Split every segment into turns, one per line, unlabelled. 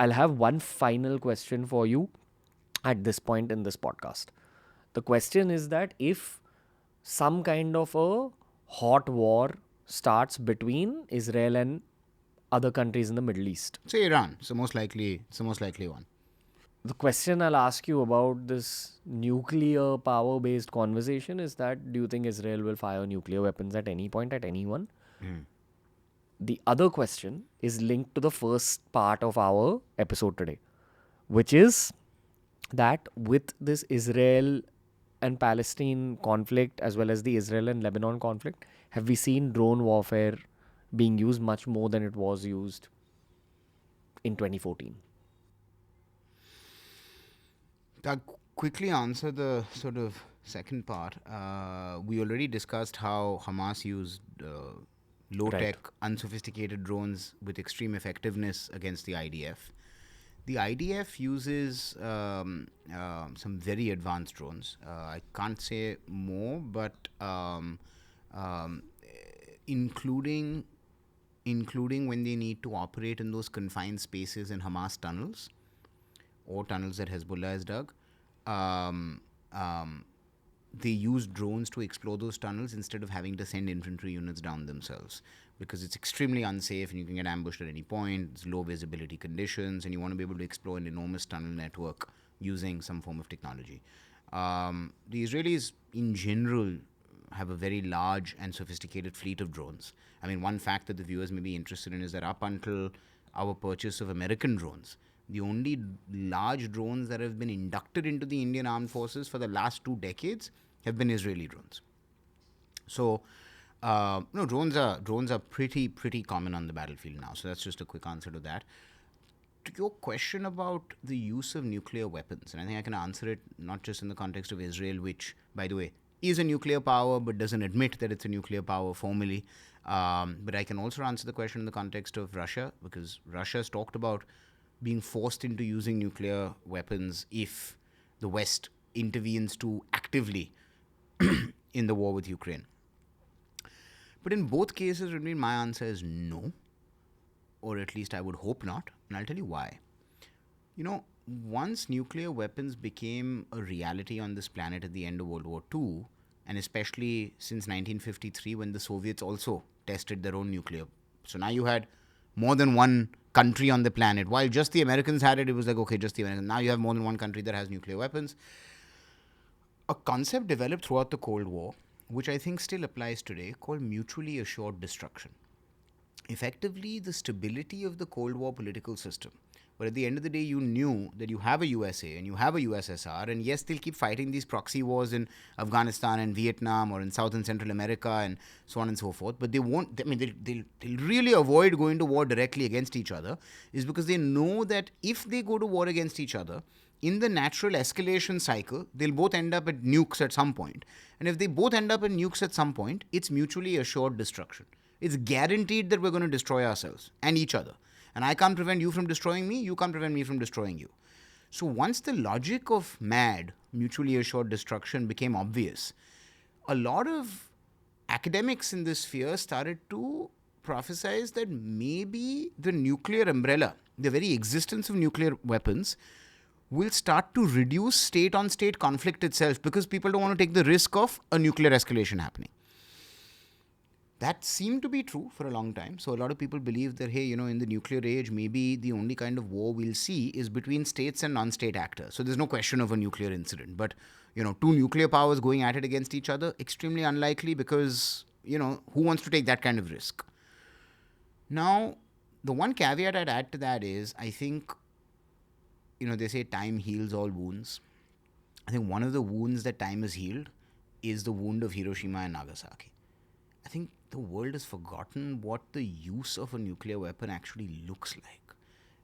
I'll have one final question for you at this point in this podcast. The question is that if some kind of a hot war starts between Israel and other countries in the Middle East.
Say Iran. It's the most likely one.
The question I'll ask you about this nuclear power based conversation is that do you think Israel will fire nuclear weapons at any point at anyone? The other question is linked to the first part of our episode today, which is that with this Israel and Palestine conflict, as well as the Israel and Lebanon conflict, have we seen drone warfare being used much more than it was used in 2014?
I'll quickly answer the sort of second part. We already discussed how Hamas used low-tech, unsophisticated drones with extreme effectiveness against the IDF. The IDF uses some very advanced drones. I can't say more, but including when they need to operate in those confined spaces in Hamas tunnels or tunnels that Hezbollah has dug. They use drones to explore those tunnels instead of having to send infantry units down themselves, because it's extremely unsafe and you can get ambushed at any point. It's low visibility conditions and you want to be able to explore an enormous tunnel network using some form of technology. The Israelis in general have a very large and sophisticated fleet of drones. I mean, one fact that the viewers may be interested in is that up until our purchase of American drones, the only large drones that have been inducted into the Indian Armed Forces for the last 2 decades have been Israeli drones. So, drones are pretty common on the battlefield now. So that's just a quick answer to that. To your question about the use of nuclear weapons, and I think I can answer it not just in the context of Israel, which, by the way, is a nuclear power but doesn't admit that it's a nuclear power formally. But I can also answer the question in the context of Russia, because Russia has talked about being forced into using nuclear weapons if the West intervenes too actively in the war with Ukraine. But in both cases, Ranveer, my answer is no, or at least I would hope not, and I'll tell you why. Once nuclear weapons became a reality on this planet at the end of World War II, and especially since 1953 when the Soviets also tested their own nuclear. So now you had more than one country on the planet. While just the Americans had it, it was like, okay, just the Americans. Now you have more than one country that has nuclear weapons. A concept developed throughout the Cold War, which I think still applies today, called mutually assured destruction. Effectively, the stability of the Cold War political system. But at the end of the day, you knew that you have a USA and you have a USSR, and yes, they'll keep fighting these proxy wars in Afghanistan and Vietnam or in South and Central America and so on and so forth. But they won't, they'll really avoid going to war directly against each other, is because they know that if they go to war against each other, in the natural escalation cycle, they'll both end up at nukes at some point. And if they both end up at nukes at some point, it's mutually assured destruction. It's guaranteed that we're going to destroy ourselves and each other. And I can't prevent you from destroying me, you can't prevent me from destroying you. So once the logic of MAD, mutually assured destruction, became obvious, a lot of academics in this sphere started to prophesize that maybe the nuclear umbrella, the very existence of nuclear weapons, will start to reduce state-on-state conflict itself, because people don't want to take the risk of a nuclear escalation happening. That seemed to be true for a long time. So a lot of people believe that, hey, in the nuclear age, maybe the only kind of war we'll see is between states and non-state actors. So there's no question of a nuclear incident. But, two nuclear powers going at it against each other, extremely unlikely, because, who wants to take that kind of risk? Now, the one caveat I'd add to that is, I think, they say time heals all wounds. I think one of the wounds that time has healed is the wound of Hiroshima and Nagasaki. I think the world has forgotten what the use of a nuclear weapon actually looks like,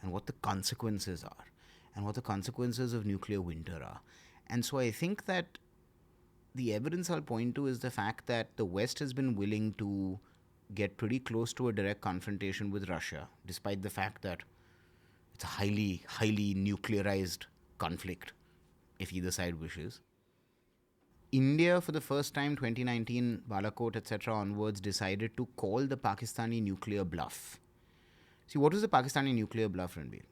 and what the consequences are, and what the consequences of nuclear winter are. And so I think that the evidence I'll point to is the fact that the West has been willing to get pretty close to a direct confrontation with Russia, despite the fact that it's a highly nuclearized conflict, if either side wishes. India, for the first time, 2019, Balakot, etc. onwards, decided to call the Pakistani nuclear bluff. See, what was the Pakistani nuclear bluff, Ranveer?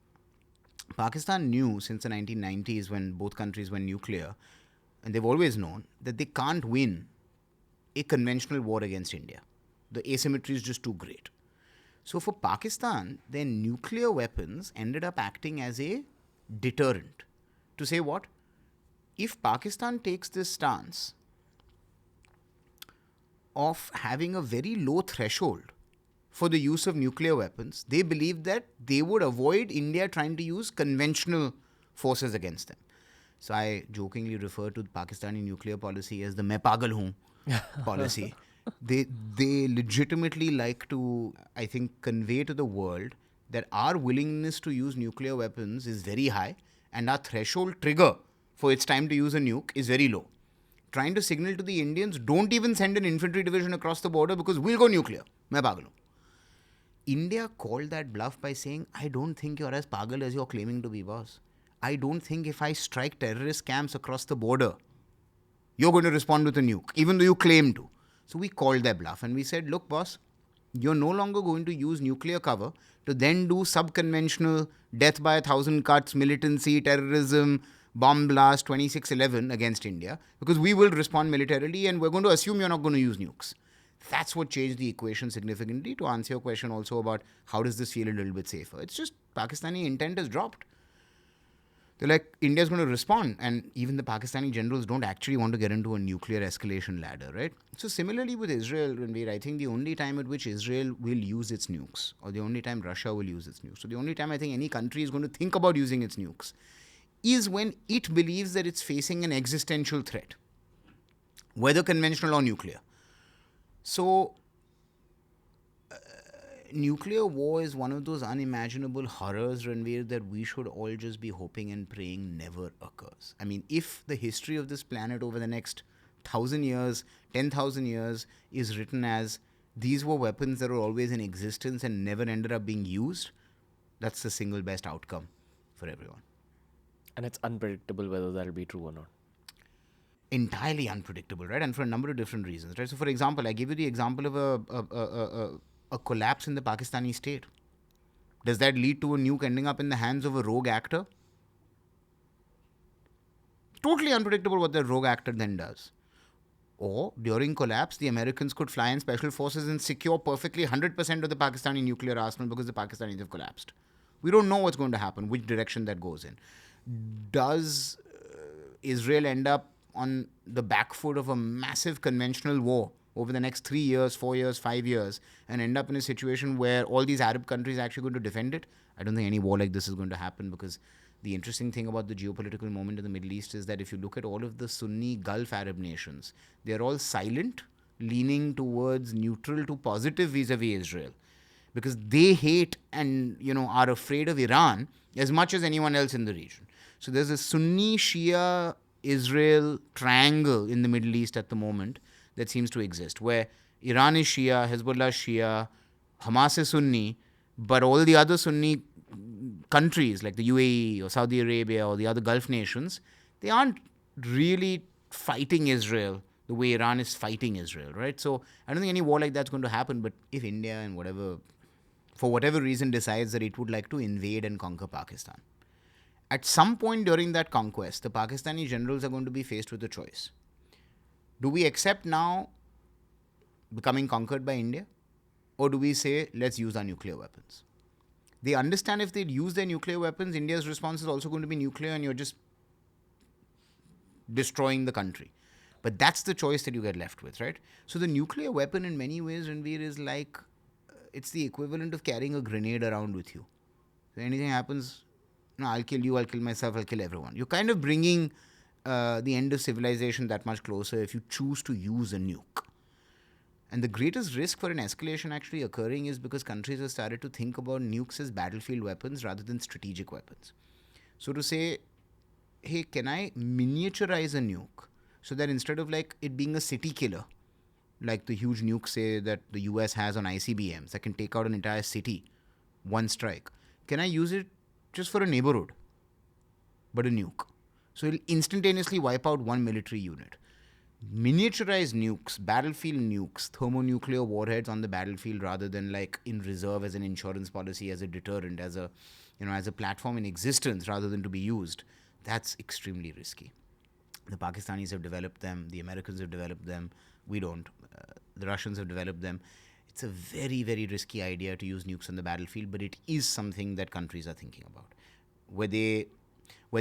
Pakistan knew since the 1990s when both countries went nuclear, and they've always known that they can't win a conventional war against India. The asymmetry is just too great. So for Pakistan, their nuclear weapons ended up acting as a deterrent. To say what? If Pakistan takes this stance of having a very low threshold for the use of nuclear weapons, they believe that they would avoid India trying to use conventional forces against them. So I jokingly refer to the Pakistani nuclear policy as the "Main pagal hoon" policy. They legitimately like to, I think, convey to the world that our willingness to use nuclear weapons is very high and our threshold trigger for its time to use a nuke is very low. Trying to signal to the Indians, don't even send an infantry division across the border because we'll go nuclear. Main pagal hoon. India called that bluff by saying, I don't think you're as pagal as you're claiming to be, boss. I don't think if I strike terrorist camps across the border, you're going to respond with a nuke, even though you claim to. So we called their bluff and we said, look, boss, you're no longer going to use nuclear cover to then do sub-conventional death by 1,000 cuts, militancy, terrorism, bomb blast, 2611 against India, because we will respond militarily and we're going to assume you're not going to use nukes. That's what changed the equation significantly. To answer your question also about how does this feel a little bit safer, it's just Pakistani intent has dropped. They're like, India's going to respond, and even the Pakistani generals don't actually want to get into a nuclear escalation ladder, right? So similarly with Israel, Ranveer, I think the only time at which Israel will use its nukes, or the only time Russia will use its nukes, so the only time I think any country is going to think about using its nukes, is when it believes that it's facing an existential threat, whether conventional or nuclear. So nuclear war is one of those unimaginable horrors, Ranveer, that we should all just be hoping and praying never occurs. I mean, if the history of this planet over the next 1,000 years, 10,000 years is written as these were weapons that were always in existence and never ended up being used, that's the single best outcome for everyone.
And it's unpredictable whether that'll be true or not.
Entirely unpredictable, right? And for a number of different reasons, right? So, for example, I give you the example of a collapse in the Pakistani state. Does that lead to a nuke ending up in the hands of a rogue actor? Totally unpredictable what the rogue actor then does. Or, during collapse, the Americans could fly in special forces and secure perfectly 100% of the Pakistani nuclear arsenal because the Pakistanis have collapsed. We don't know what's going to happen, which direction that goes in. Does Israel end up on the back foot of a massive conventional war over the next 3 years, 4 years, 5 years, and end up in a situation where all these Arab countries are actually going to defend it? I don't think any war like this is going to happen, because the interesting thing about the geopolitical moment in the Middle East is that if you look at all of the Sunni Gulf Arab nations, they're all silent, leaning towards neutral to positive vis-a-vis Israel, because they hate and are afraid of Iran as much as anyone else in the region. So there's a Sunni Shia Israel triangle in the Middle East at the moment that seems to exist, where Iran is Shia, Hezbollah is Shia, Hamas is Sunni, but all the other Sunni countries like the UAE or Saudi Arabia or the other Gulf nations, they aren't really fighting Israel the way Iran is fighting Israel, right? So I don't think any war like that's going to happen, but if India and for whatever reason decides that it would like to invade and conquer Pakistan, at some point during that conquest, the Pakistani generals are going to be faced with a choice. Do we accept now becoming conquered by India? Or do we say, let's use our nuclear weapons? They understand if they use their nuclear weapons, India's response is also going to be nuclear and you're just destroying the country. But that's the choice that you get left with, right? So the nuclear weapon in many ways, Ranveer, is like, it's the equivalent of carrying a grenade around with you. If anything happens, no, I'll kill you, I'll kill myself, I'll kill everyone. You're kind of bringing the end of civilization that much closer if you choose to use a nuke. And the greatest risk for an escalation actually occurring is because countries have started to think about nukes as battlefield weapons rather than strategic weapons. So to say, hey, can I miniaturize a nuke so that instead of like it being a city killer, like the huge nukes say that the US has on ICBMs that can take out an entire city, one strike, can I use it just for a neighborhood, but a nuke? So it'll instantaneously wipe out one military unit. miniaturized nukes, battlefield nukes, thermonuclear warheads on the battlefield rather than like in reserve as an insurance policy, as a deterrent, as a, as a platform in existence rather than to be used, that's extremely risky. The Pakistanis have developed them, the Americans have developed them, we don't. The Russians have developed them. It's a very, very risky idea to use nukes on the battlefield, but it is something that countries are thinking about. Where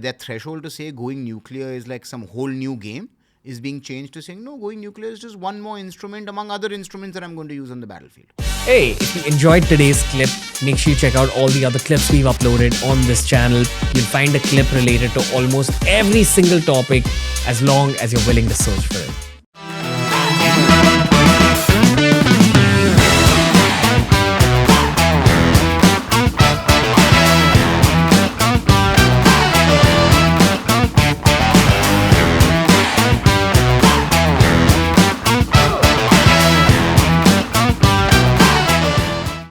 their threshold to say going nuclear is like some whole new game is being changed to saying, no, going nuclear is just one more instrument among other instruments that I'm going to use on the battlefield.
Hey, if you enjoyed today's clip, make sure you check out all the other clips we've uploaded on this channel. You'll find a clip related to almost every single topic as long as you're willing to search for it.